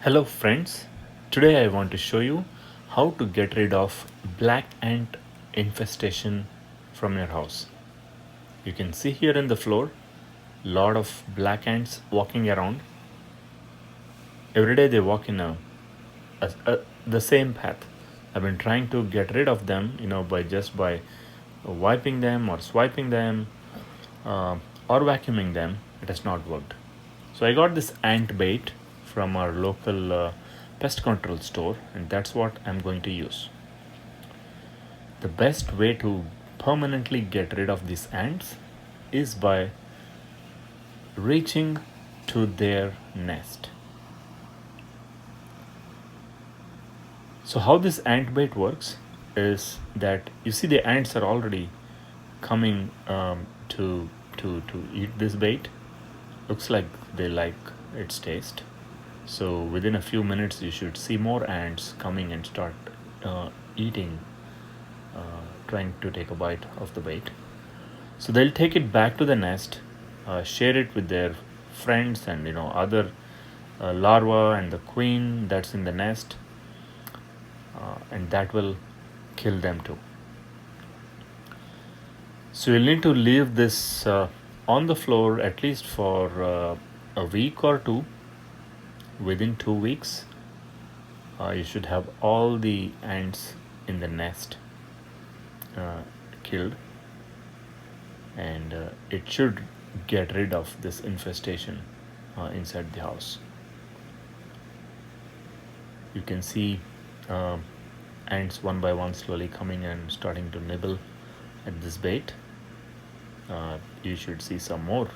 Hello friends, today I want to show you how to get rid of black ant infestation from your house. You can see here in the floor lot of black ants walking around. Every day they walk in the same path. I've been trying to get rid of them, by wiping them or swiping them uh, or vacuuming them. It has not worked. So I got this ant bait from our local pest control store, and that's what I'm going to use. The best way to permanently get rid of these ants is by reaching to their nest. So how this ant bait works is that you see the ants are already coming to eat this bait. Looks like they like its taste. So within a few minutes, you should see more ants coming and start eating, trying to take a bite of the bait. So they'll take it back to the nest, share it with their friends and other larvae and the queen that's in the nest, and that will kill them too. So you'll need to leave this on the floor at least for a week or two. Within 2 weeks, you should have all the ants in the nest killed, and it should get rid of this infestation inside the house. You can see ants one by one slowly coming and starting to nibble at this bait. You should see some more.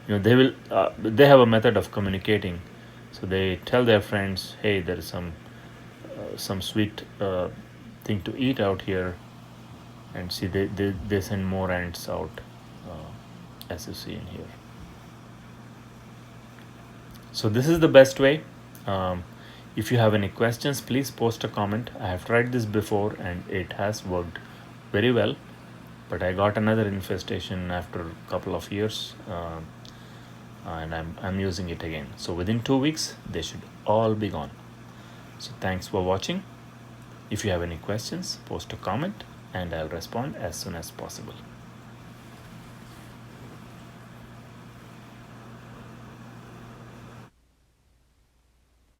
They have a method of communicating, so they tell their friends, hey, there is some sweet thing to eat out here, and see they send more ants out, as you see in here. So this is the best way. If you have any questions, please post a comment. I have tried this before and it has worked very well, but I got another infestation after a couple of years, and I'm using it again. So within 2 weeks, they should all be gone. So thanks for watching. If you have any questions, post a comment and I'll respond as soon as possible.